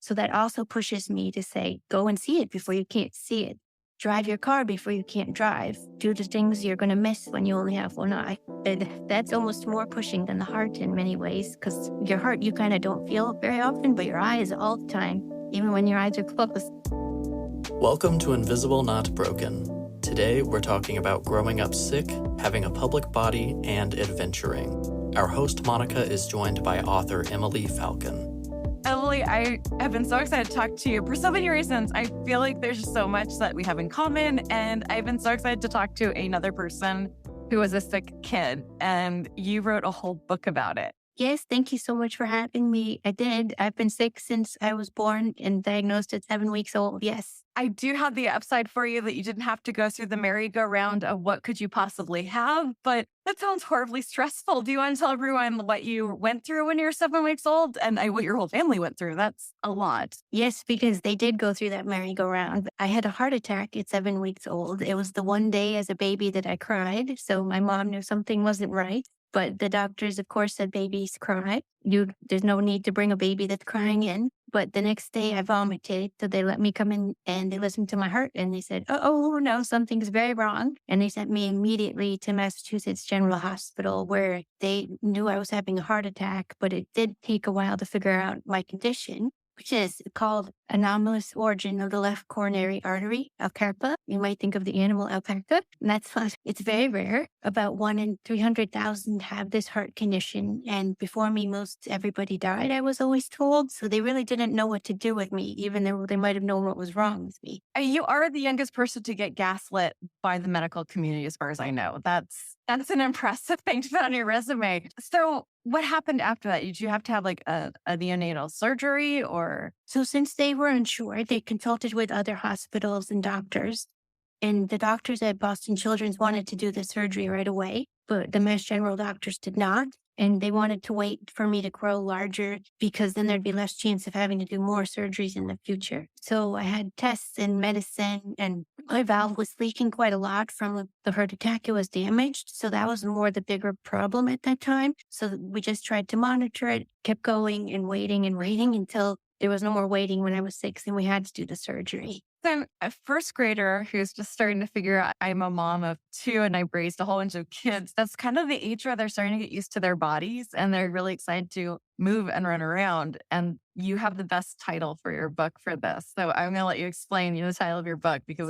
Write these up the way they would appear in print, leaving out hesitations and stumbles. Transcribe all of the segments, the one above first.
So that also pushes me to say, go and see it before you can't see it. Drive your car before you can't drive. Do the things you're going to miss when you only have one eye. And that's almost more pushing than the heart in many ways, because your heart, you kind of don't feel very often, but your eye is all the time, even when your eyes are closed. Welcome to Invisible Not Broken. Today, we're talking about growing up sick, having a public body, and adventuring. Our host, Monica, is joined by author Emily Falcon. Emily, I have been so excited to talk to you for so many reasons. I feel like there's just so much that we have in common, and I've been so excited to talk to another person who was a sick kid, and you wrote a whole book about it. Yes, thank you so much for having me. I did. I've been sick since I was born and diagnosed at 7 weeks old. Yes. I do have the upside for you that you didn't have to go through the merry-go-round of what could you possibly have, but that sounds horribly stressful. Do you want to tell everyone what you went through when you were 7 weeks old and what your whole family went through? That's a lot. Yes, because they did go through that merry-go-round. I had a heart attack at 7 weeks old. It was the one day as a baby that I cried, so my mom knew something wasn't right. But the doctors, of course, said babies cry. There's no need to bring a baby that's crying in. But the next day I vomited, so they let me come in and they listened to my heart and they said, oh, no, something's very wrong. And they sent me immediately to Massachusetts General Hospital, where they knew I was having a heart attack, but it did take a while to figure out my condition, which is called anomalous origin of the left coronary artery, alcarpa. You might think of the animal alpaca, and that's fun. It's very rare. About 1 in 300,000 have this heart condition, and before me, most everybody died, I was always told, so they really didn't know what to do with me, even though they might have known what was wrong with me. You are the youngest person to get gaslit by the medical community, as far as I know. That's an impressive thing to put on your resume. So what happened after that? Did you have to have like a neonatal surgery or? So since they were unsure, they consulted with other hospitals and doctors. And the doctors at Boston Children's wanted to do the surgery right away, but the Mass General doctors did not. And they wanted to wait for me to grow larger because then there'd be less chance of having to do more surgeries in the future. So I had tests and medicine, and my valve was leaking quite a lot from the heart attack. It was damaged. So that was more the bigger problem at that time. So we just tried to monitor it, kept going and waiting until there was no more waiting when I was 6 and we had to do the surgery. I'm a first grader who's just starting to figure out I'm a mom of 2 and I've raised a whole bunch of kids. That's kind of the age where they're starting to get used to their bodies and they're really excited to move and run around. And you have the best title for your book for this. So I'm going to let you explain the title of your book because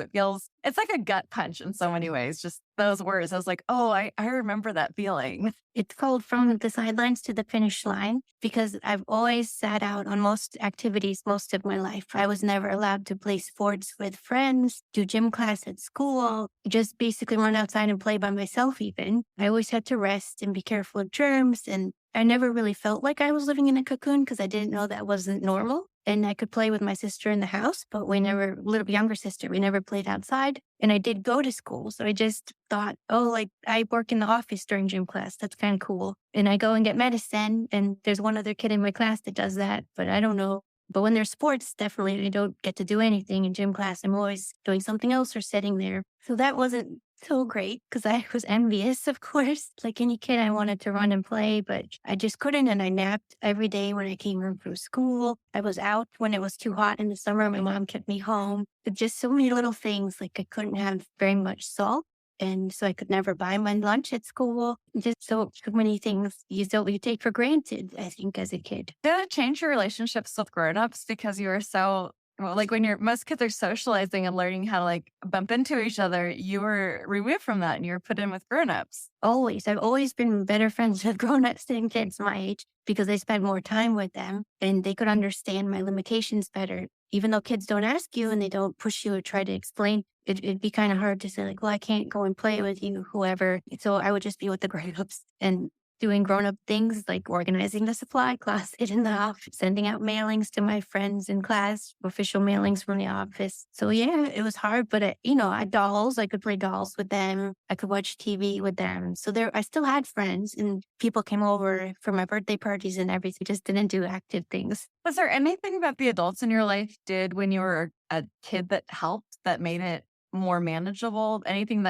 it's like a gut punch in so many ways. Just those words. I was like, oh, I remember that feeling. It's called From the Sidelines to the Finish Line because I've always sat out on most activities most of my life. I was never allowed to play sports with friends, do gym class at school, just basically run outside and play by myself even. I always had to rest and be careful of germs, and I never really felt like I was living in a cocoon because I didn't know that wasn't normal. And I could play with my sister in the house, but little younger sister, we never played outside. And I did go to school. So I just thought, I work in the office during gym class. That's kind of cool. And I go and get medicine. And there's one other kid in my class that does that, but I don't know. But when there's sports, definitely I don't get to do anything in gym class. I'm always doing something else or sitting there. So that wasn't so great because I was envious, of course. Like any kid, I wanted to run and play, but I just couldn't. And I napped every day when I came home from school. I was out when it was too hot in the summer. My mom kept me home. But just so many little things, like I couldn't have very much salt. And so I could never buy my lunch at school. Just so many things you take for granted, I think, as a kid. Did it change your relationships with grown-ups because you were so, when most kids are socializing and learning how to bump into each other, you were removed from that and you were put in with grown-ups? Always. I've always been better friends with grown-ups than kids my age because I spent more time with them and they could understand my limitations better. Even though kids don't ask you and they don't push you or try to explain, it'd be kind of hard to say I can't go and play with you, whoever. So I would just be with the grown-ups and doing grown-up things like organizing the supply closet in the office, sending out mailings to my friends in class, official mailings from the office. So yeah, it was hard, but I had dolls. I could play dolls with them. I could watch TV with them. So I still had friends and people came over for my birthday parties and everything. Just didn't do active things. Was there anything that the adults in your life did when you were a kid that helped, that made it more manageable? Anything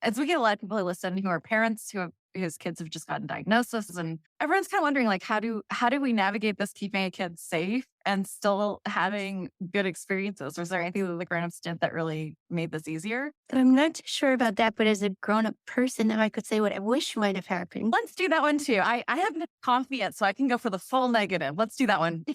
as we get a lot of people who listen who are parents who have whose kids have just gotten diagnoses, and everyone's kind of wondering, like, how do we navigate this, keeping a kid safe and still having good experiences? Was there anything that the grown-ups did that really made this easier? I'm not too sure about that, but as a grown up person, now I could say what I wish might have happened. Let's do that one too. I haven't had coffee yet, so I can go for the full negative. Let's do that one.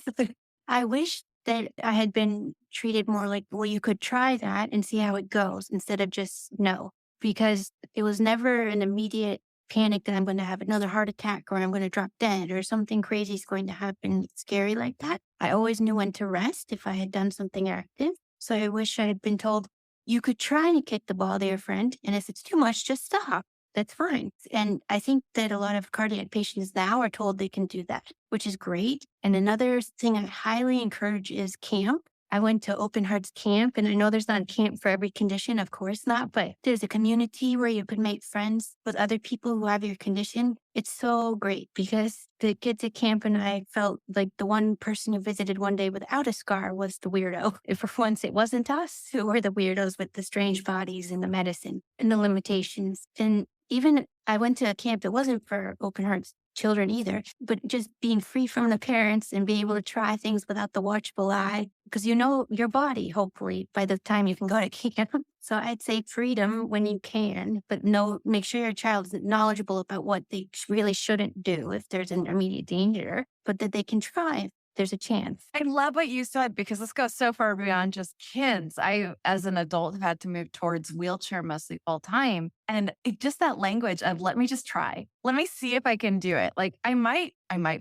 I wish that I had been treated more like, well, you could try that and see how it goes instead of just no, because it was never an immediate panic that I'm going to have another heart attack or I'm going to drop dead or something crazy is going to happen scary like that. I always knew when to rest if I had done something active. So I wish I had been told, you could try and kick the ball there, friend. And if it's too much, just stop. That's fine. And I think that a lot of cardiac patients now are told they can do that, which is great. And another thing I highly encourage is camp. I went to Open Hearts Camp, and I know there's not a camp for every condition, of course not, but there's a community where you could make friends with other people who have your condition. It's so great because the kids at camp and I felt like the one person who visited one day without a scar was the weirdo. If for once it wasn't us who were the weirdos with the strange bodies and the medicine and the limitations. And even I went to a camp that wasn't for Open Hearts children either, but just being free from the parents and being able to try things without the watchful eye, because you know your body, hopefully, by the time you can go to camp. So I'd say freedom when you can, but make sure your child is knowledgeable about what they really shouldn't do if there's an immediate danger, but that they can try if there's a chance. I love what you said because this goes so far beyond just kids. I, as an adult, have had to move towards wheelchair mostly full time. And just that language of let me just try. Let me see if I can do it. Like I might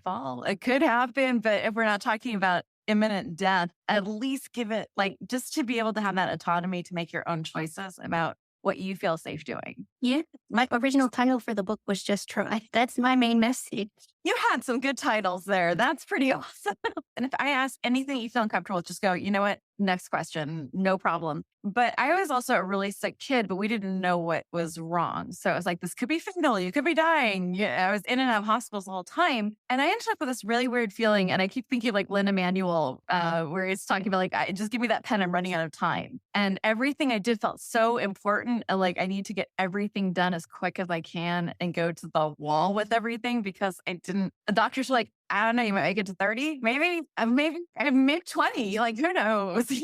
fall. It could happen, but if we're not talking about imminent death, at least give it like just to be able to have that autonomy to make your own choices about what you feel safe doing. Yeah. My original title for the book was Just Try. That's my main message. You had some good titles there. That's pretty awesome. And if I ask anything you feel uncomfortable with, just go, you know what? Next question. No problem. But I was also a really sick kid, but we didn't know what was wrong. So it was like, this could be fatal. You could be dying. Yeah, I was in and out of hospitals the whole time. And I ended up with this really weird feeling. And I keep thinking of like Lynn Emanuel, where he's talking about like, just give me that pen. I'm running out of time. And everything I did felt so important. Like I need to get everything done as quick as I can and go to the wall with everything because I didn't, the doctors were like, I don't know, you might make it to 30, maybe I'm mid 20, like who knows? So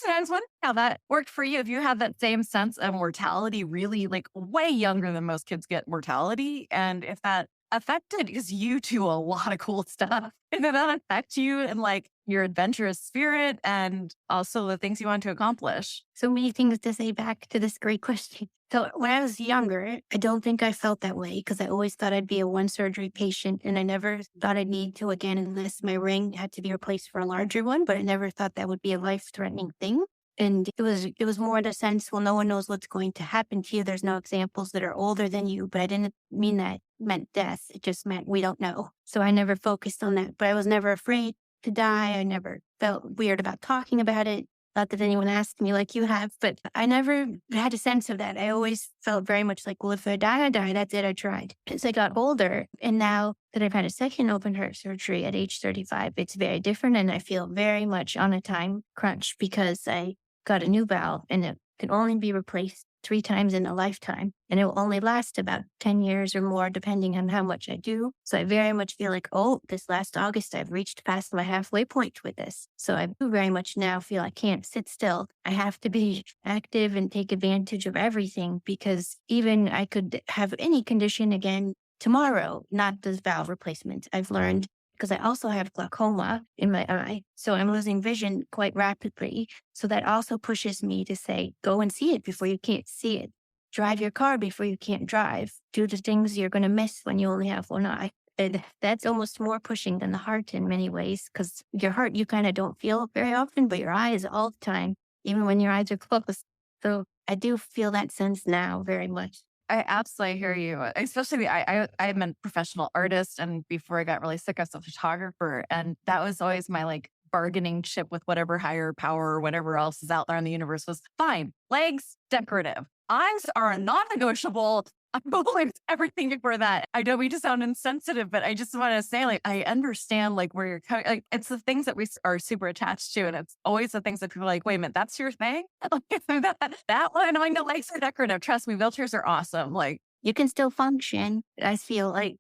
I was wondering how that worked for you. If you had that same sense of mortality, really like way younger than most kids get mortality. And if that affected, because you do a lot of cool stuff, and did that affect you and like your adventurous spirit and also the things you want to accomplish? So many things to say back to this great question. So when I was younger, I don't think I felt that way because I always thought I'd be a one surgery patient and I never thought I'd need to again unless my ring had to be replaced for a larger one, but I never thought that would be a life-threatening thing. And it was more in a sense, well, no one knows what's going to happen to you. There's no examples that are older than you, but I didn't mean that meant death. It just meant we don't know. So I never focused on that, but I was never afraid to die. I never felt weird about talking about it. Not that anyone asked me like you have, but I never had a sense of that. I always felt very much like, well, if I die, I die. That's it. I tried. As I got older, and now that I've had a second open heart surgery at age 35, it's very different. And I feel very much on a time crunch because I got a new valve and it can only be replaced 3 times in a lifetime. And it will only last about 10 years or more, depending on how much I do. So I very much feel like, oh, this last August, I've reached past my halfway point with this. So I do very much now feel I can't sit still. I have to be active and take advantage of everything because even I could have any condition again tomorrow, not this valve replacement. I've learned because I also have glaucoma in my eye. So I'm losing vision quite rapidly. So that also pushes me to say, go and see it before you can't see it. Drive your car before you can't drive. Do the things you're going to miss when you only have one eye. And that's almost more pushing than the heart in many ways because your heart, you kind of don't feel very often, but your eyes all the time, even when your eyes are closed. So I do feel that sense now very much. I absolutely hear you. Especially, I'm a professional artist, and before I got really sick, I was a photographer, and that was always my like bargaining chip with whatever higher power or whatever else is out there in the universe was fine. Legs, decorative. Eyes are non-negotiable. I'm going everything for that. I don't mean to sound insensitive, but I just want to say, like, I understand, like, where you're coming. Like, it's the things that we are super attached to, and it's always the things that people are like, wait a minute, that's your thing? That one, I'm like, no, legs are decorative. Trust me, wheelchairs are awesome. Like, you can still function. I feel like,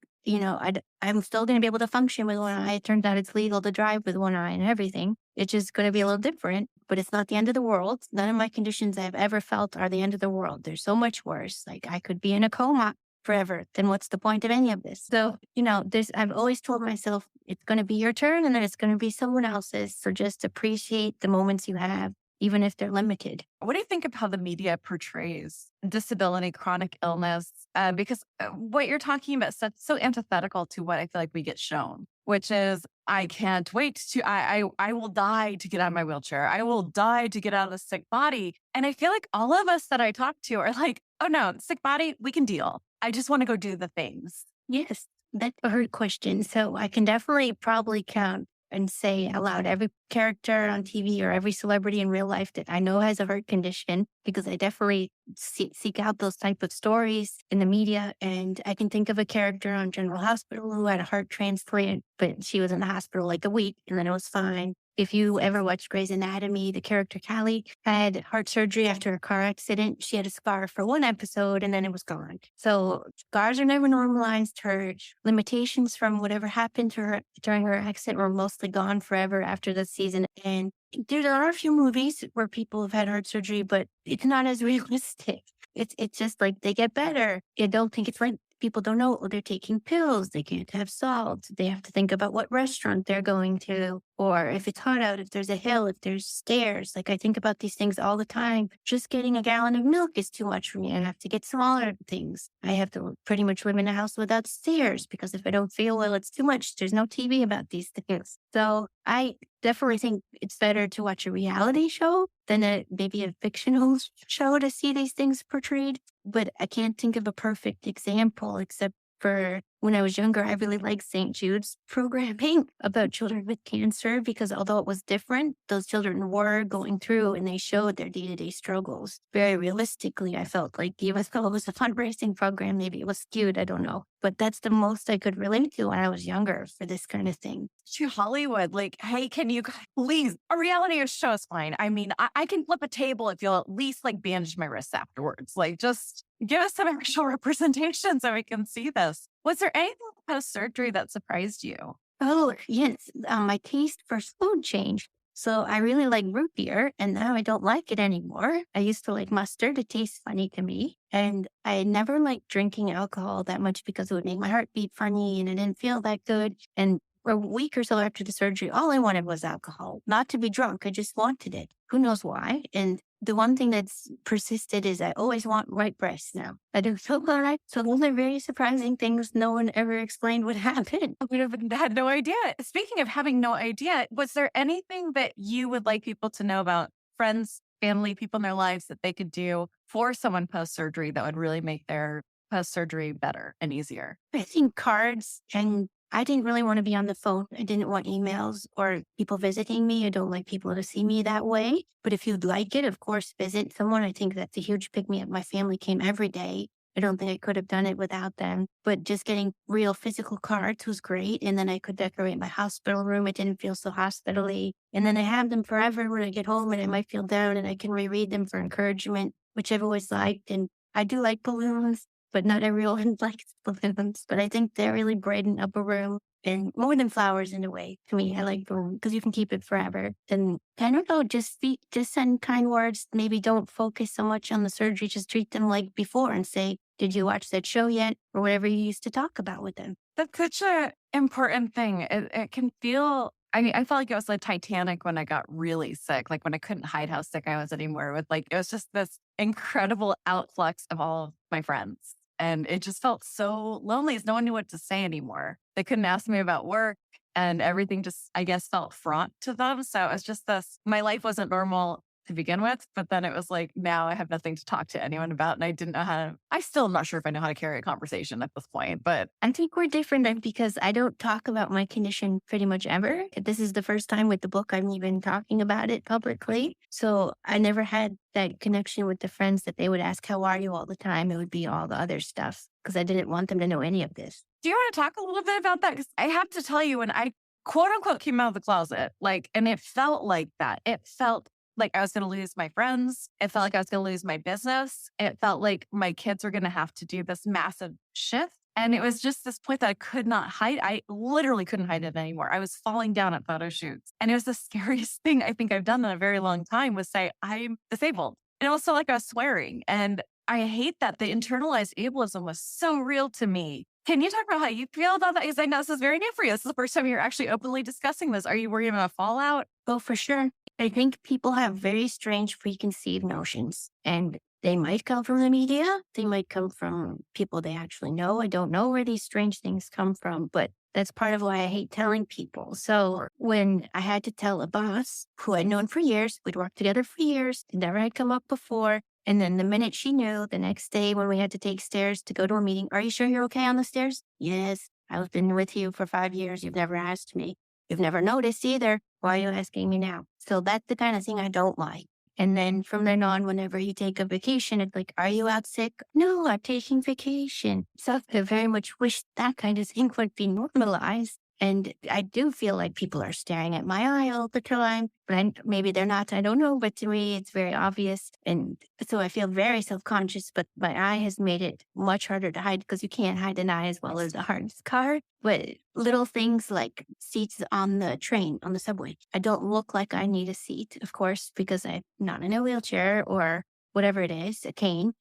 I'm still going to be able to function with one eye. It turns out it's legal to drive with one eye and everything. It's just going to be a little different, but it's not the end of the world. None of my conditions I've ever felt are the end of the world. They're so much worse. Like I could be in a coma forever. Then what's the point of any of this? So, I've always told myself it's going to be your turn and then it's going to be someone else's. So just appreciate the moments you have, even if they're limited. What do you think of how the media portrays disability, chronic illness? Because what you're talking about is so antithetical to what I feel like we get shown, which is I can't wait to, I will die to get out of my wheelchair. I will die to get out of the sick body. And I feel like all of us that I talk to are like, oh no, sick body, we can deal. I just want to go do the things. Yes, that's a hard question. So I can definitely probably count and say out loud every character on TV or every celebrity in real life that I know has a heart condition, because I definitely seek out those type of stories in the media. And I can think of a character on General Hospital who had a heart transplant, but she was in the hospital like a week and then it was fine. If you ever watched Grey's Anatomy, the character Callie had heart surgery after a car accident. She had a scar for one episode and then it was gone. So scars are never normalized. Her limitations from whatever happened to her during her accident were mostly gone forever after the season. And there are a few movies where people have had heart surgery, but it's not as realistic. It's just like they get better. I don't think it's like people don't know, they're taking pills, they can't have salt, they have to think about what restaurant they're going to, or if it's hot out, if there's a hill, if there's stairs. Like I think about these things all the time. Just getting a gallon of milk is too much for me. I have to get smaller things. I have to pretty much live in a house without stairs because if I don't feel well, it's too much. There's no TV about these things. So I definitely think it's better to watch a reality show than maybe a fictional show to see these things portrayed. But I can't think of a perfect example except for when I was younger. I really liked St. Jude's programming about children with cancer because although it was different, those children were going through and they showed their day-to-day struggles very realistically. I felt like even though it was a fundraising program, maybe it was skewed, I don't know. But that's the most I could relate to when I was younger for this kind of thing. To Hollywood, like, hey, can you please, a reality show is fine. I mean, I can flip a table if you'll at least like bandage my wrists afterwards. Like, just give us some actual representation so we can see this. Was there anything post surgery that surprised you? Oh, yes. My taste for food changed. So I really like root beer and now I don't like it anymore. I used to like mustard. It tastes funny to me. And I never liked drinking alcohol that much because it would make my heart beat funny and it didn't feel that good. And for a week or so after the surgery, all I wanted was alcohol, not to be drunk. I just wanted it. Who knows why? And the one thing that's persisted is I always want white breasts now. I don't feel all right. So those are very surprising things. No one ever explained what happened. We have had no idea. Speaking of having no idea, was there anything that you would like people to know about friends, family, people in their lives that they could do for someone post-surgery that would really make their post-surgery better and easier? I think cards, and I didn't really want to be on the phone. I didn't want emails or people visiting me. I don't like people to see me that way. But if you'd like it, of course, visit someone. I think that's a huge pick-me-up. My family came every day. I don't think I could have done it without them. But just getting real physical cards was great. And then I could decorate my hospital room. It didn't feel so hospital-y. And then I have them forever when I get home and I might feel down and I can reread them for encouragement, which I've always liked. And I do like balloons, but not everyone likes balloons. But I think they really brighten up a room. And more than flowers in a way. To me, I like balloons because you can keep it forever. And I don't know, just send kind words. Maybe don't focus so much on the surgery. Just treat them like before and say, did you watch that show yet? Or whatever you used to talk about with them. That's such an important thing. It can feel, I mean, I felt like it was like Titanic when I got really sick, like when I couldn't hide how sick I was anymore with like, it was just this incredible outflux of all of my friends. And it just felt so lonely as no one knew what to say anymore. They couldn't ask me about work and everything just, I guess, felt fraught to them. So it was just this, my life wasn't normal to begin with, but then it was like, now I have nothing to talk to anyone about. And I didn't know how to, I still am not sure if I know how to carry a conversation at this point, but I think we're different because I don't talk about my condition pretty much ever. This is the first time with the book I'm even talking about it publicly. So I never had that connection with the friends that they would ask, how are you all the time? It would be all the other stuff because I didn't want them to know any of this. Do you want to talk a little bit about that? Because I have to tell you, when I quote unquote came out of the closet, like, and it felt like that. It felt like I was going to lose my friends. It felt like I was going to lose my business. It felt like my kids were going to have to do this massive shift. And it was just this point that I could not hide. I literally couldn't hide it anymore. I was falling down at photo shoots. And it was the scariest thing I think I've done in a very long time was say, I'm disabled. And it was so like I was swearing. And I hate that the internalized ableism was so real to me. Can you talk about how you feel about that? Because I know this is very new for you. This is the first time you're actually openly discussing this. Are you worried about fallout? Oh, for sure. I think people have very strange preconceived notions, and they might come from the media. They might come from people they actually know. I don't know where these strange things come from, but that's part of why I hate telling people. So when I had to tell a boss who I'd known for years, we'd worked together for years, it never had come up before. And then the minute she knew, the next day when we had to take stairs to go to a meeting, are you sure you're okay on the stairs? Yes. I've been with you for 5 years. You've never asked me. You've never noticed either. Why are you asking me now? So that's the kind of thing I don't like. And then from then on, whenever you take a vacation, it's like, are you out sick? No, I'm taking vacation. So I very much wish that kind of thing would be normalized. And I do feel like people are staring at my eye all the time, but maybe they're not. I don't know. But to me, it's very obvious. And so I feel very self-conscious, but my eye has made it much harder to hide because you can't hide an eye as well as a hard scar. But little things like seats on the train, on the subway. I don't look like I need a seat, of course, because I'm not in a wheelchair or whatever it is, a cane.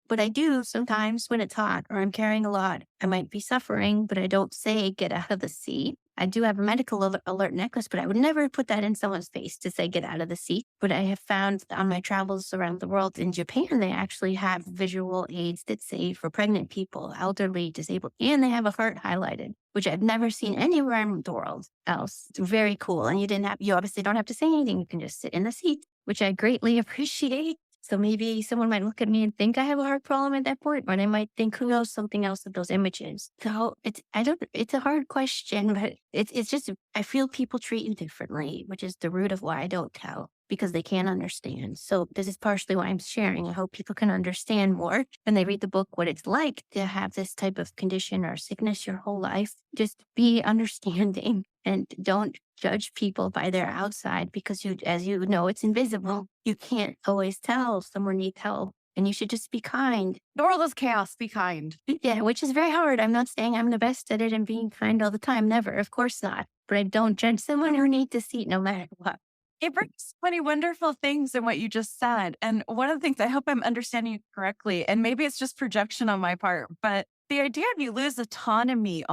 But I do sometimes when it's hot or I'm carrying a lot, I might be suffering, but I don't say get out of the seat. I do have a medical alert necklace, but I would never put that in someone's face to say get out of the seat. But I have found on my travels around the world in Japan, they actually have visual aids that say for pregnant people, elderly, disabled, and they have a heart highlighted, which I've never seen anywhere in the world else. It's very cool. And you obviously don't have to say anything. You can just sit in the seat, which I greatly appreciate. So maybe someone might look at me and think I have a heart problem at that point, or they might think, who knows, something else with those images. So it's a hard question, but it's just, I feel people treat you differently, which is the root of why I don't tell, because they can't understand. So this is partially why I'm sharing. I hope people can understand more when they read the book, what it's like to have this type of condition or sickness your whole life. Just be understanding and don't judge people by their outside because as you know, it's invisible. You can't always tell if someone needs help, and you should just be kind. The world is chaos. Be kind. Yeah, which is very hard. I'm not saying I'm the best at it and being kind all the time. Never. Of course not. But I don't judge someone who needs a seat no matter what. It brings so many wonderful things in what you just said. And one of the things I hope I'm understanding you correctly, and maybe it's just projection on my part, but the idea of you lose autonomy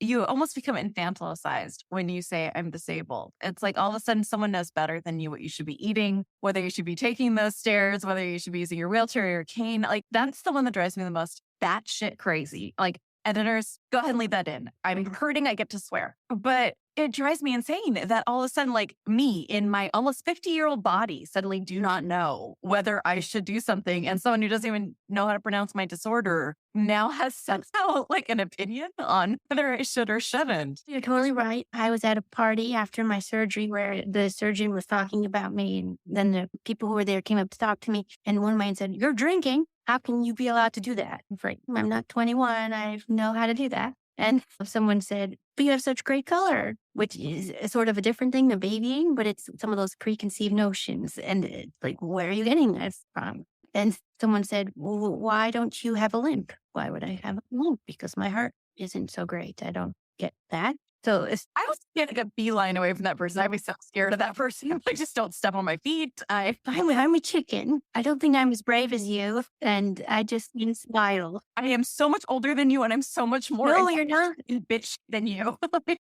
you almost become infantilicized when you say I'm disabled. It's like all of a sudden someone knows better than you what you should be eating, whether you should be taking those stairs, whether you should be using your wheelchair or your cane. Like that's the one that drives me the most batshit crazy. Like editors, go ahead and leave that in. I'm hurting. I get to swear. But it drives me insane that all of a sudden, like me in my almost 50-year-old body suddenly do not know whether I should do something. And someone who doesn't even know how to pronounce my disorder now has somehow like an opinion on whether I should or shouldn't. You're totally right. I was at a party after my surgery where the surgeon was talking about me. And then the people who were there came up to talk to me. And one man said, "You're drinking. How can you be allowed to do that?" I'm like, I'm not 21. I know how to do that. And someone said, "But you have such great color," which is sort of a different thing than babying, but it's some of those preconceived notions. And it's like, where are you getting that from? And someone said, "Well, why don't you have a limp?" Why would I have a limp? Because my heart isn't so great. I don't get that. So I was getting a beeline away from that person. I'd be so scared of that person. I just don't step on my feet. I'm a chicken. I don't think I'm as brave as you. And I just smile. I am so much older than you, and I'm so much more No, you're not. bitch than you.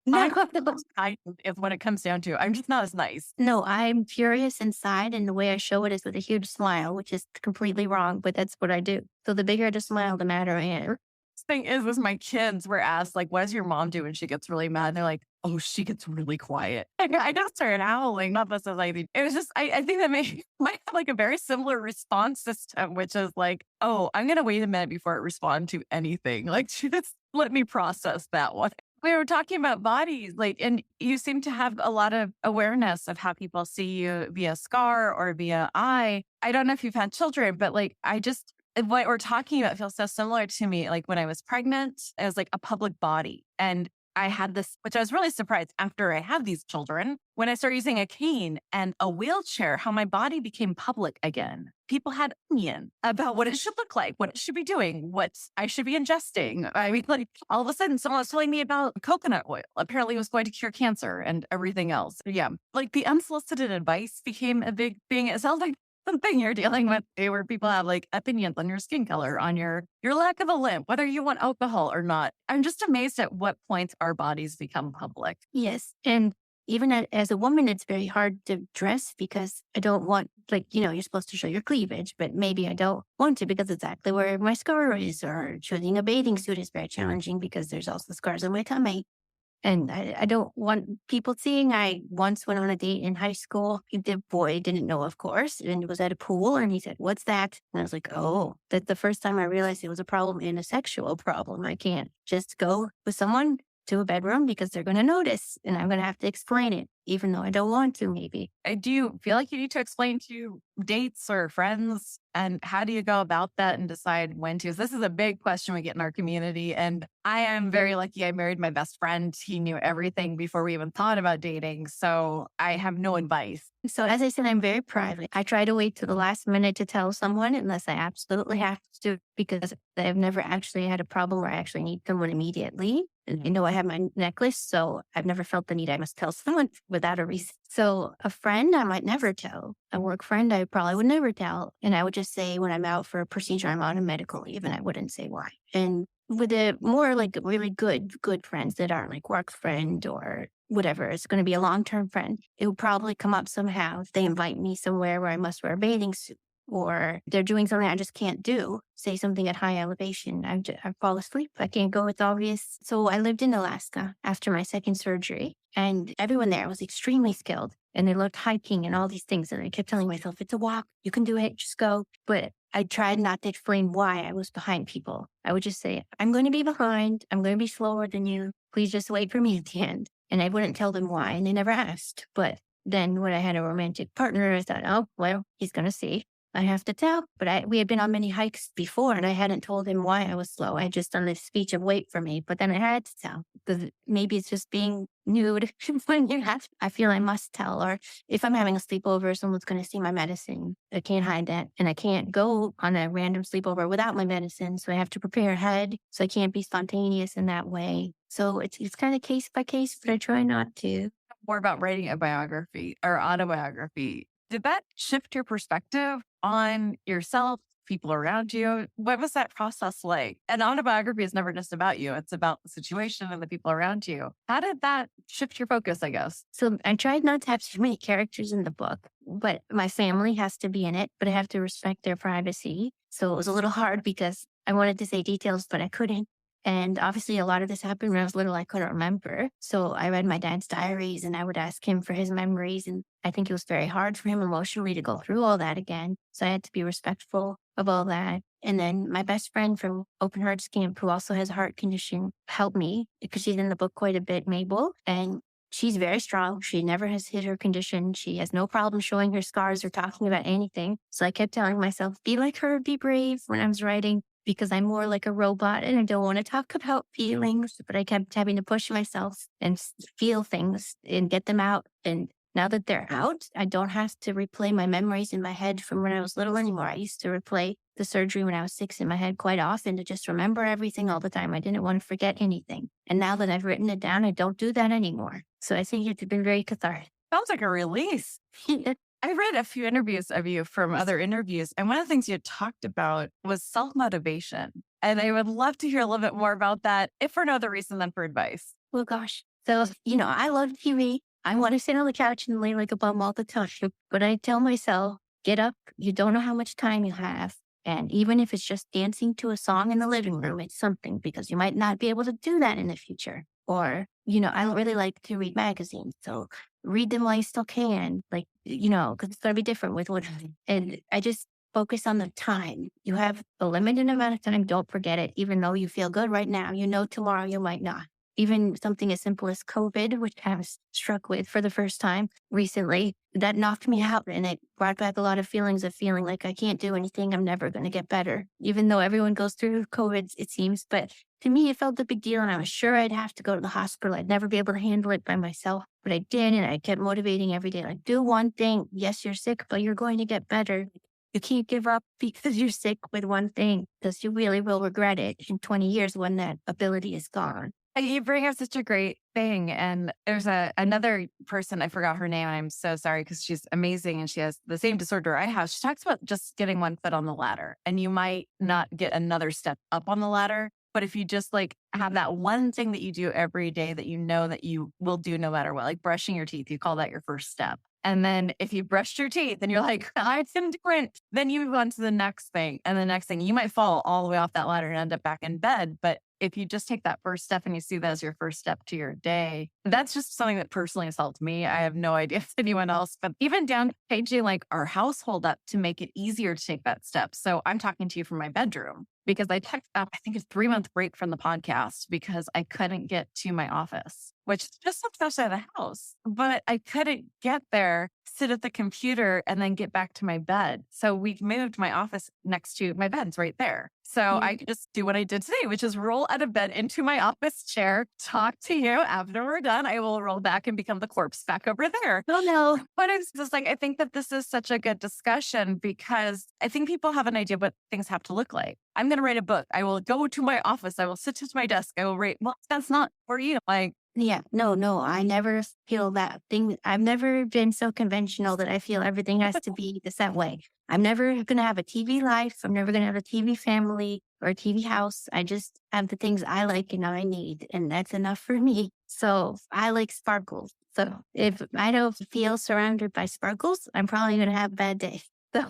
No. I'm the most kind is what it comes down to. I'm just not as nice. No, I'm furious inside, and the way I show it is with a huge smile, which is completely wrong, but that's what I do. So the bigger the smile, the madder I am. Thing is my kids were asked, like, what does your mom do when she gets really mad? And they're like, oh, she gets really quiet. I just started howling, not this as anything. It was just, I think that might have like a very similar response system, which is like, oh, I'm going to wait a minute before I respond to anything. Like, just let me process that one. We were talking about bodies, like, and you seem to have a lot of awareness of how people see you via scar or via eye. I don't know if you've had children, but like, what we're talking about feels so similar to me. Like when I was pregnant, it was like a public body. And I had this, which I was really surprised after I had these children, when I started using a cane and a wheelchair, how my body became public again. People had opinion about what it should look like, what it should be doing, what I should be ingesting. I mean, like all of a sudden someone was telling me about coconut oil. Apparently it was going to cure cancer and everything else. Yeah. Like the unsolicited advice became a big thing. It sounds like something you're dealing with where people have like opinions on your skin color, on your lack of a limp, whether you want alcohol or not. I'm just amazed at what points our bodies become public. Yes. And even as a woman, it's very hard to dress because I don't want, like, you're supposed to show your cleavage, but maybe I don't want to because exactly where my scar is, or choosing a bathing suit is very challenging because there's also scars on my tummy. And I don't want people seeing. I once went on a date in high school. The boy didn't know, of course, and it was at a pool. And he said, "What's that?" And I was like, "Oh, that's the first time I realized it was a problem and a sexual problem. I can't just go with someone to a bedroom because they're going to notice and I'm going to have to explain it, even though I don't want to, maybe." I do feel like you need to explain to dates or friends, and how do you go about that and decide when to? This is a big question we get in our community. And I am very lucky. I married my best friend. He knew everything before we even thought about dating. So I have no advice. So as I said, I'm very private. I try to wait to the last minute to tell someone unless I absolutely have to, because I've never actually had a problem where I actually need someone immediately. And I know I have my necklace, so I've never felt the need I must tell someone without a reason. So a friend, I might never tell. A work friend, I probably would never tell. And I would just say when I'm out for a procedure, I'm on a medical leave, and I wouldn't say why. And with the more like really good friends that aren't like work friend or whatever, it's going to be a long-term friend. It will probably come up somehow. If they invite me somewhere where I must wear a bathing suit, or they're doing something I just can't do, say something at high elevation, I fall asleep. I can't go. It's obvious. So I lived in Alaska after my second surgery, and everyone there was extremely skilled, and they loved hiking and all these things. And I kept telling myself, it's a walk. You can do it. Just go. But I tried not to explain why I was behind people. I would just say, I'm going to be behind. I'm going to be slower than you. Please just wait for me at the end. And I wouldn't tell them why. And they never asked. But then when I had a romantic partner, I thought, oh, well, he's going to see. I have to tell. But we had been on many hikes before, and I hadn't told him why I was slow. I had just done this speech of wait for me. But then I had to tell, because maybe it's just being nude when you have. I feel I must tell. Or if I'm having a sleepover, someone's going to see my medicine. I can't hide that. And I can't go on a random sleepover without my medicine. So I have to prepare ahead. So I can't be spontaneous in that way. So it's kind of case by case, but I try not to. More about writing a biography or autobiography. Did that shift your perspective on yourself, people around you? What was that process like? An autobiography is never just about you. It's about the situation and the people around you. How did that shift your focus, I guess? So I tried not to have too many characters in the book, but my family has to be in it, but I have to respect their privacy. So it was a little hard because I wanted to say details, but I couldn't. And obviously a lot of this happened when I was little. I couldn't remember. So I read my dad's diaries and I would ask him for his memories. And I think it was very hard for him emotionally to go through all that again. So I had to be respectful of all that. And then my best friend from Open Hearts Camp, who also has a heart condition, helped me because she's in the book quite a bit, Mabel. And she's very strong. She never has hid her condition. She has no problem showing her scars or talking about anything. So I kept telling myself, be like her, be brave when I was writing, because I'm more like a robot and I don't want to talk about feelings. But I kept having to push myself and feel things and get them out. And now that they're out, I don't have to replay my memories in my head from when I was little anymore. I used to replay the surgery when I was 6 in my head quite often to just remember everything all the time. I didn't want to forget anything. And now that I've written it down, I don't do that anymore. So I think it's been very cathartic. Sounds like a release. I read a few interviews of you from other interviews, and one of the things you had talked about was self-motivation. And I would love to hear a little bit more about that, if for no other reason than for advice. Well, gosh. So, I love TV. I want to sit on the couch and lay like a bum all the time. But I tell myself, get up. You don't know how much time you have. And even if it's just dancing to a song in the living room, it's something, because you might not be able to do that in the future. Or, I don't really like to read magazines. So read them while you still can, because it's going to be different with what. And I just focus on the time. You have a limited amount of time. Don't forget it. Even though you feel good right now, tomorrow you might not. even something as simple as COVID, which I was struck with for the first time recently, that knocked me out and it brought back a lot of feelings of feeling like I can't do anything. I'm never going to get better, even though everyone goes through COVID, it seems. But to me, it felt a big deal. And I was sure I'd have to go to the hospital. I'd never be able to handle it by myself. But I did. And I kept motivating every day, like, do one thing. Yes, you're sick, but you're going to get better. You can't give up because you're sick with one thing, because you really will regret it in 20 years when that ability is gone. You bring up such a great thing. And there's another person, I forgot her name, and I'm so sorry because she's amazing and she has the same disorder I have. She talks about just getting one foot on the ladder, and you might not get another step up on the ladder. But if you just like have that one thing that you do every day that you know that you will do no matter what, like brushing your teeth, you call that your first step. And then if you brushed your teeth and you're like, I can do it, then you move on to the next thing. And the next thing, you might fall all the way off that ladder and end up back in bed. But if you just take that first step and you see that as your first step to your day, that's just something that personally has helped me. I have no idea if anyone else, but even down to changing like our household up to make it easier to take that step. So I'm talking to you from my bedroom because I took up, I think, a 3-month break from the podcast because I couldn't get to my office, which is just outside the house, but I couldn't get there, sit at the computer, and then get back to my bed. So we moved my office next to my bed's right there. So I could just do what I did today, which is roll out of bed into my office chair, talk to you. After we're done, I will roll back and become the corpse back over there. Oh, no. But it's just like, I think that this is such a good discussion because I think people have an idea of what things have to look like. I'm going to write a book. I will go to my office. I will sit at my desk. I will write. Well, that's not for you. Like, Yeah, no, I never feel that thing. I've never been so conventional that I feel everything has to be the set way. I'm never going to have a TV life. I'm never going to have a TV family or a TV house. I just have the things I like and I need, and that's enough for me. So I like sparkles. So if I don't feel surrounded by sparkles, I'm probably going to have a bad day. So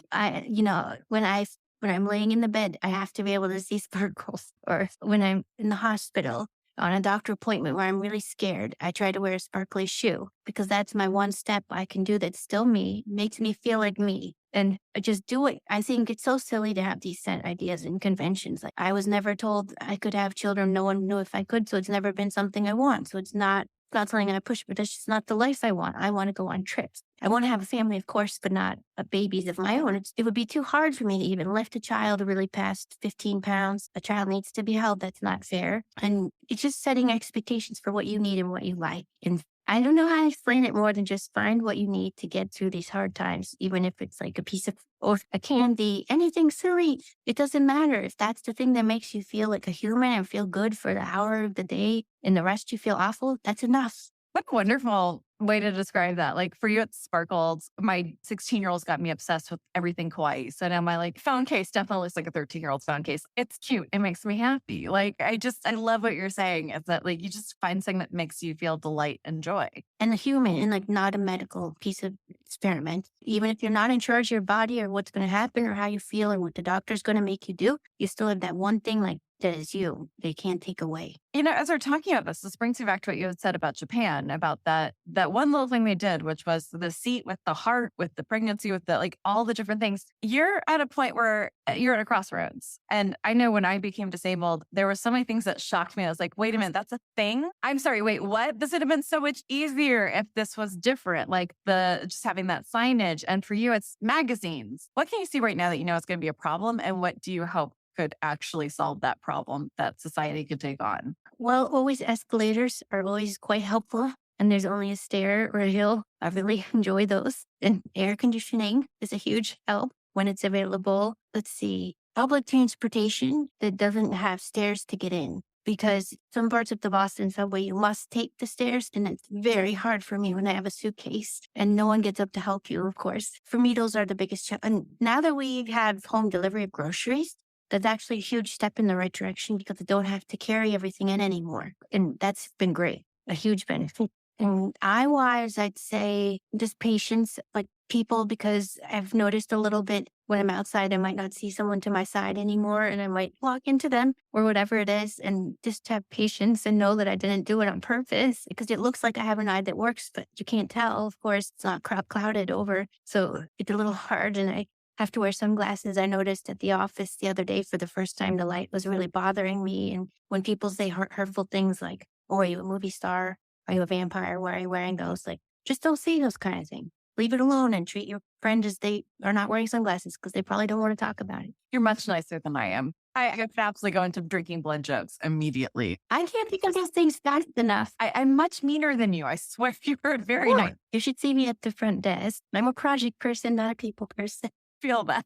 when I'm laying in the bed, I have to be able to see sparkles. Or when I'm in the hospital, on a doctor appointment where I'm really scared, I try to wear a sparkly shoe because that's my one step I can do that's still me, makes me feel like me. And I just do it. I think it's so silly to have these set ideas and conventions. Like, I was never told I could have children. No one knew if I could. So it's never been something I want. So it's not something I push, but that's just not the life I want. I want to go on trips. I want to have a family, of course, but not babies of my own. It would be too hard for me to even lift a child really past 15 pounds. A child needs to be held. That's not fair. And it's just setting expectations for what you need and what you like. And I don't know how to explain it more than just find what you need to get through these hard times, even if it's like a piece of or a candy, anything silly. It doesn't matter. If that's the thing that makes you feel like a human and feel good for the hour of the day and the rest you feel awful, that's enough. what a wonderful way to describe that. Like for you, it sparkled. My 16-year-olds got me obsessed with everything kawaii. So now my like phone case definitely looks like a 13-year-old's phone case. It's cute. It makes me happy. Like I love what you're saying is that like you just find something that makes you feel delight and joy. And a human and like not a medical piece of experiment. Even if you're not in charge of your body or what's going to happen or how you feel and what the doctor's going to make you do, you still have that one thing like that is you. They can't take away. You know, as we're talking about this brings me back to what you had said about Japan, about that one little thing they did, which was the seat with the heart, with the pregnancy, with the like all the different things. You're at a point where you're at a crossroads. And I know when I became disabled, there were so many things that shocked me. I was like, wait a minute, that's a thing? I'm sorry, wait, what? This would have been so much easier if this was different, like just having that signage. And for you, it's magazines. What can you see right now that you know is going to be a problem? And what do you hope could actually solve that problem that society could take on? Well, always escalators are always quite helpful. And there's only a stair or a hill. I really enjoy those. And air conditioning is a huge help when it's available. Let's see, public transportation that doesn't have stairs to get in. Because some parts of the Boston subway, you must take the stairs. And it's very hard for me when I have a suitcase and no one gets up to help you, of course. For me, those are the biggest challenge. And now that we have home delivery of groceries, that's actually a huge step in the right direction because I don't have to carry everything in anymore. And that's been great, a huge benefit. And eye-wise, I'd say just patience, like people, because I've noticed a little bit when I'm outside, I might not see someone to my side anymore and I might walk into them or whatever it is, and just have patience and know that I didn't do it on purpose because it looks like I have an eye that works, but you can't tell. Of course, it's not clouded over. So it's a little hard, and I have to wear sunglasses. I noticed at the office the other day for the first time, the light was really bothering me. And when people say hurtful things like, Or are you a movie star? Are you a vampire? Why are you wearing those? Like, just don't say those kind of things. Leave it alone and treat your friend as they are not wearing sunglasses because they probably don't want to talk about it. You're much nicer than I am. I could absolutely go into drinking blood jokes immediately. I can't think of those things fast enough. I'm much meaner than you. I swear you were very nice. You should see me at the front desk. I'm a project person, not a people person. Feel that.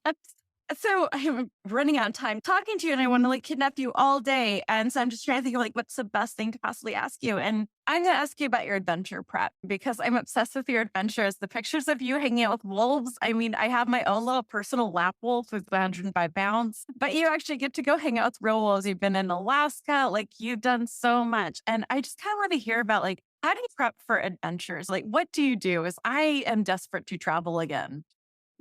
So I'm running out of time talking to you and I want to like kidnap you all day. And so I'm just trying to think of like, what's the best thing to possibly ask you? And I'm going to ask you about your adventure prep because I'm obsessed with your adventures. The pictures of you hanging out with wolves. I mean, I have my own little personal lap wolf with 105 pounds, but you actually get to go hang out with real wolves. You've been in Alaska, like you've done so much. And I just kind of want to hear about like, how do you prep for adventures? Like, what do you do? As I am desperate to travel again.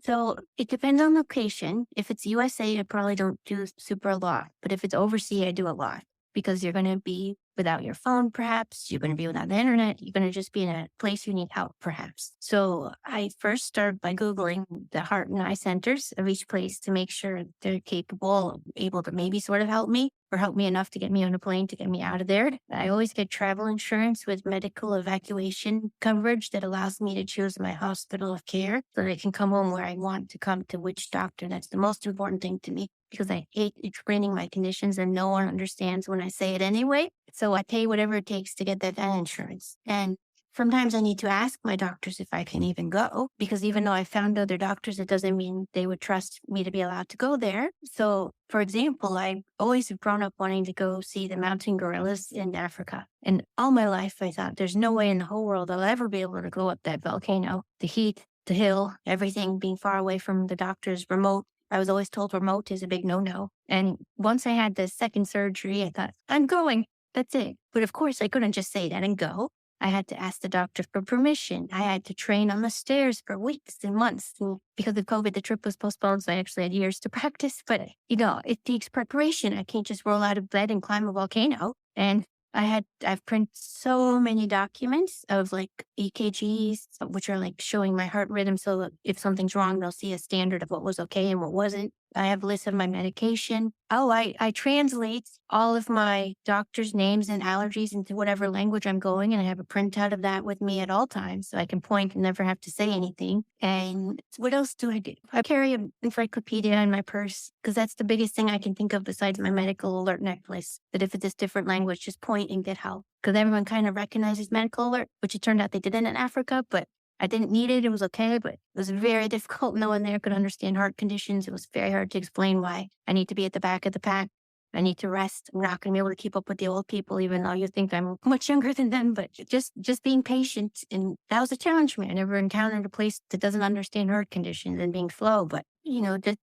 So it depends on location. If it's USA, I probably don't do super a lot. But if it's overseas, I do a lot because you're going to be without your phone, perhaps. You're going to be without the internet. You're going to just be in a place you need help, perhaps. So I first start by Googling the heart and eye centers of each place to make sure they're capable, able to maybe sort of help me or help me enough to get me on a plane to get me out of there. I always get travel insurance with medical evacuation coverage that allows me to choose my hospital of care so that I can come home where I want to come to which doctor. That's the most important thing to me because I hate explaining my conditions and no one understands when I say it anyway. So I pay whatever it takes to get that insurance. And sometimes I need to ask my doctors if I can even go, because even though I found other doctors, it doesn't mean they would trust me to be allowed to go there. So, for example, I always have grown up wanting to go see the mountain gorillas in Africa. And all my life, I thought there's no way in the whole world I'll ever be able to go up that volcano, the heat, the hill, everything being far away from the doctors, remote. I was always told remote is a big no-no. And once I had the second surgery, I thought, I'm going. That's it. But of course, I couldn't just say that and go. I had to ask the doctor for permission. I had to train on the stairs for weeks and months. And because of COVID, the trip was postponed, so I actually had years to practice. But, it takes preparation. I can't just roll out of bed and climb a volcano. And I've printed so many documents of like EKGs, which are like showing my heart rhythm. So that if something's wrong, they'll see a standard of what was okay and what wasn't. I have lists of my medication. Oh, I translate all of my doctor's names and allergies into whatever language I'm going. And I have a printout of that with me at all times. So I can point and never have to say anything. And what else do I do? I carry an encyclopedia in my purse because that's the biggest thing I can think of besides my medical alert necklace. That if it's this different language, just point and get help. Because everyone kind of recognizes medical alert, which it turned out they didn't in Africa, but I didn't need it. It was okay, but it was very difficult. No one there could understand heart conditions. It was very hard to explain why I need to be at the back of the pack. I need to rest. I'm not going to be able to keep up with the old people, even though you think I'm much younger than them, but just being patient. And that was a challenge for me. I never encountered a place that doesn't understand heart conditions and being slow, but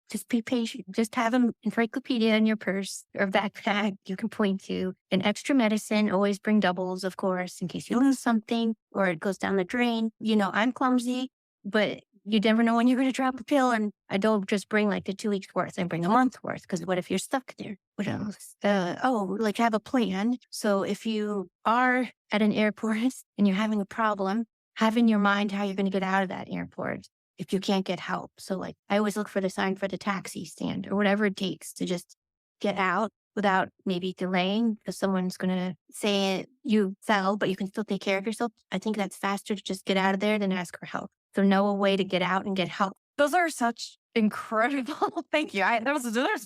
just be patient. Just have an encyclopedia in your purse or backpack you can point to. An extra medicine, always bring doubles, of course, in case you lose something or it goes down the drain. I'm clumsy, but you never know when you're going to drop a pill. And I don't just bring like the 2 weeks worth. I bring a month worth because what if you're stuck there? What else? Have a plan. So if you are at an airport and you're having a problem, have in your mind how you're going to get out of that airport if you can't get help. So I always look for the sign for the taxi stand or whatever it takes to just get out without maybe delaying because someone's going to say you fell, but you can still take care of yourself. I think that's faster to just get out of there than ask for help. So know a way to get out and get help. Those are such incredible. Thank you. There's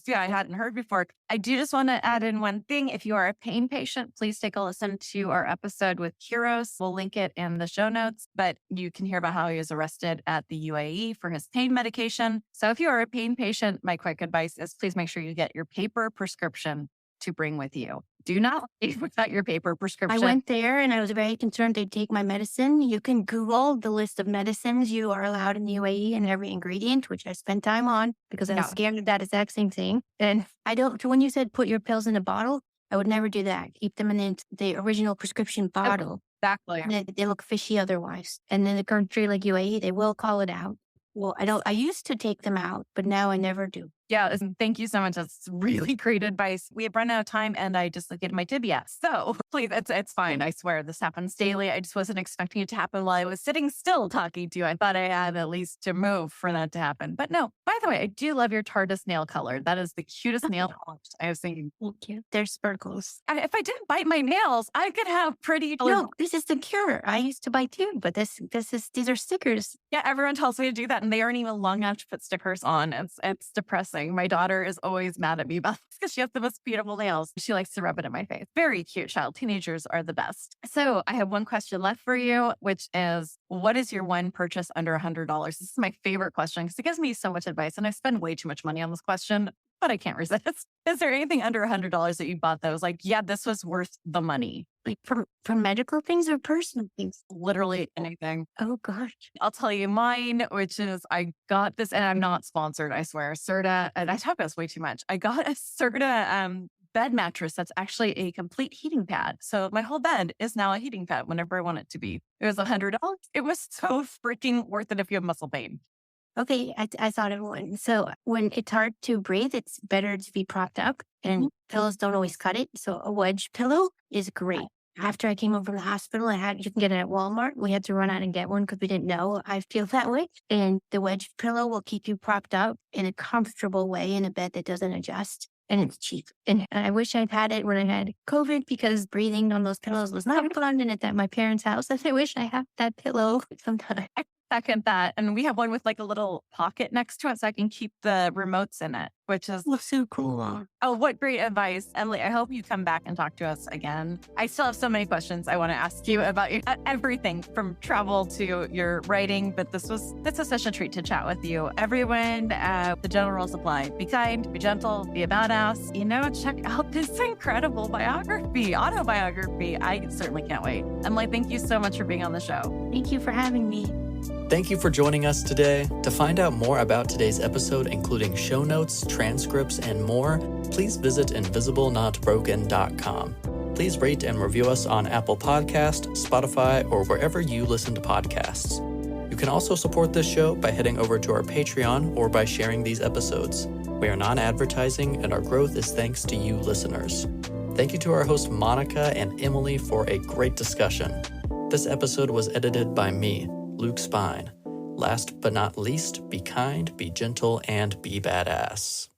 I hadn't heard before. I do just want to add in one thing. If you are a pain patient, please take a listen to our episode with Kiros. We'll link it in the show notes, but you can hear about how he was arrested at the UAE for his pain medication. So if you are a pain patient, my quick advice is please make sure you get your paper prescription to bring with you. Do not leave without your paper prescription. I went there and I was very concerned they'd take my medicine. You can Google the list of medicines you are allowed in the UAE and every ingredient, which I spent time on because I was scared of that exact same thing. And when you said put your pills in a bottle, I would never do that. Keep them in the original prescription bottle. Exactly. They look fishy otherwise. And in a country like UAE, they will call it out. Well, I used to take them out, but now I never do. Yeah, thank you so much. That's really great advice. We have run out of time and I dislocated my tibia. So please, it's fine. I swear this happens daily. I just wasn't expecting it to happen while I was sitting still talking to you. I thought I had at least to move for that to happen. But no, by the way, I do love your TARDIS nail color. That is the cutest nail polish I have seen. Thank you. They're sparkles. If I didn't bite my nails, I could have pretty. No, this is the cure. I used to buy too, but these are stickers. Yeah, everyone tells me to do that, and they aren't even long enough to put stickers on. It's depressing. My daughter is always mad at me about this because she has the most beautiful nails. She likes to rub it in my face. Very cute child. Teenagers are the best. So I have one question left for you, which is, what is your one purchase under $100? This is my favorite question because it gives me so much advice, and I spend way too much money on this question, but I can't resist. Is there anything under $100 that you bought that was like, yeah, this was worth the money? Like for medical things or personal things? Literally anything. Oh gosh. I'll tell you mine, which is I got this, and I'm not sponsored, I swear. Serta, and I talk about this way too much. I got a Serta bed mattress that's actually a complete heating pad. So my whole bed is now a heating pad whenever I want it to be. It was $100. It was so freaking worth it if you have muscle pain. Okay, I thought of one. So when it's hard to breathe, it's better to be propped up, and pillows don't always cut it. So a wedge pillow is great. After I came home from the hospital, you can get it at Walmart. We had to run out and get one because we didn't know I feel that way. And the wedge pillow will keep you propped up in a comfortable way in a bed that doesn't adjust. And it's cheap. And I wish I'd had it when I had COVID because breathing on those pillows was not fun. And it's at my parents' house. And I wish I had that pillow sometime. Second that. And we have one with like a little pocket next to it so I can keep the remotes in it, which is So cool. Oh, what great advice. Emily, I hope you come back and talk to us again. I still have so many questions I want to ask you about everything from travel to your writing, but this was such a treat to chat with you. Everyone, the general rules apply. Be kind, be gentle, be a badass. Check out this incredible autobiography. I certainly can't wait. Emily, thank you so much for being on the show. Thank you for having me. Thank you for joining us today. To find out more about today's episode, including show notes, transcripts, and more, please visit invisiblenotbroken.com. Please rate and review us on Apple Podcast, Spotify, or wherever you listen to podcasts. You can also support this show by heading over to our Patreon or by sharing these episodes. We are non-advertising, and our growth is thanks to you listeners. Thank you to our hosts Monica and Emily for a great discussion. This episode was edited by me, Luke Spine. Last but not least, be kind, be gentle, and be badass.